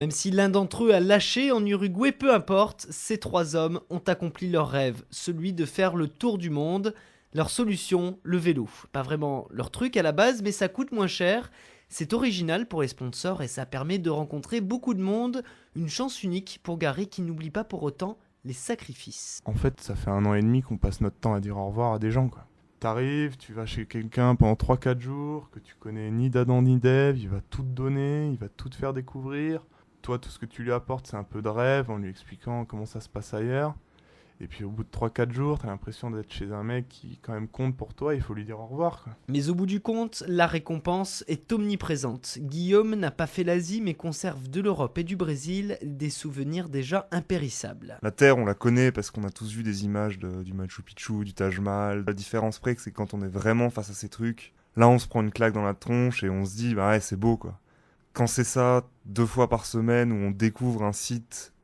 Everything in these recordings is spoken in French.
Même si l'un d'entre eux a lâché en Uruguay, peu importe, ces 3 hommes ont accompli leur rêve, celui de faire le tour du monde. Leur solution, le vélo. Pas vraiment leur truc à la base, mais ça coûte moins cher. C'est original pour les sponsors et ça permet de rencontrer beaucoup de monde. Une chance unique pour Gary qui n'oublie pas pour autant les sacrifices. En fait, ça fait 1 an et demi qu'on passe notre temps à dire au revoir à des gens, quoi. T'arrives, tu vas chez quelqu'un pendant 3 4 jours, que tu connais ni d'Adam ni d'Ève, il va tout te donner, il va tout te faire découvrir. Toi, tout ce que tu lui apportes, c'est un peu de rêve en lui expliquant comment ça se passe ailleurs. Et puis au bout de 3 4 jours, t'as l'impression d'être chez un mec qui quand même compte pour toi, il faut lui dire au revoir, quoi. Mais au bout du compte, la récompense est omniprésente. Guillaume n'a pas fait l'Asie mais conserve de l'Europe et du Brésil des souvenirs déjà impérissables. La Terre, on la connaît parce qu'on a tous vu des images du Machu Picchu, du Taj Mahal. La différence près, c'est quand on est vraiment face à ces trucs, là on se prend une claque dans la tronche et on se dit, bah ouais, c'est beau quoi. Quand c'est ça, 2 fois par semaine où on découvre un site,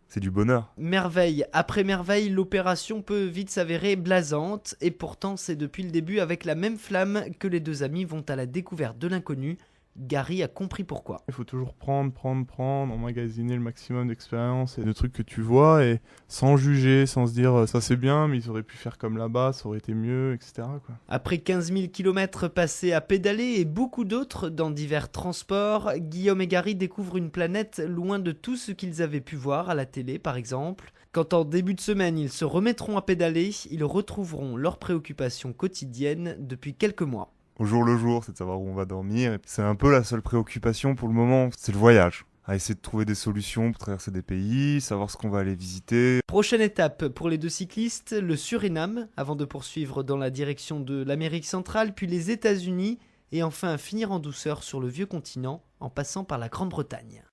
c'est du bonheur. Merveille après merveille, l'opération peut vite s'avérer blasante, et pourtant c'est depuis le début avec la même flamme que les 2 amis vont à la découverte de l'inconnu. Gary a compris pourquoi. Il faut toujours prendre, emmagasiner le maximum d'expérience et de trucs que tu vois et sans juger, sans se dire ça c'est bien mais ils auraient pu faire comme là-bas, ça aurait été mieux, etc., quoi. Après 15 000 km passés à pédaler et beaucoup d'autres dans divers transports, Guillaume et Gary découvrent une planète loin de tout ce qu'ils avaient pu voir à la télé par exemple. Quand en début de semaine ils se remettront à pédaler, ils retrouveront leurs préoccupations quotidiennes depuis quelques mois. Au jour le jour, c'est de savoir où on va dormir. Et c'est un peu la seule préoccupation pour le moment, c'est le voyage. À essayer de trouver des solutions pour traverser des pays, savoir ce qu'on va aller visiter. Prochaine étape pour les 2 cyclistes, le Suriname, avant de poursuivre dans la direction de l'Amérique centrale, puis les États-Unis, et enfin finir en douceur sur le vieux continent en passant par la Grande-Bretagne.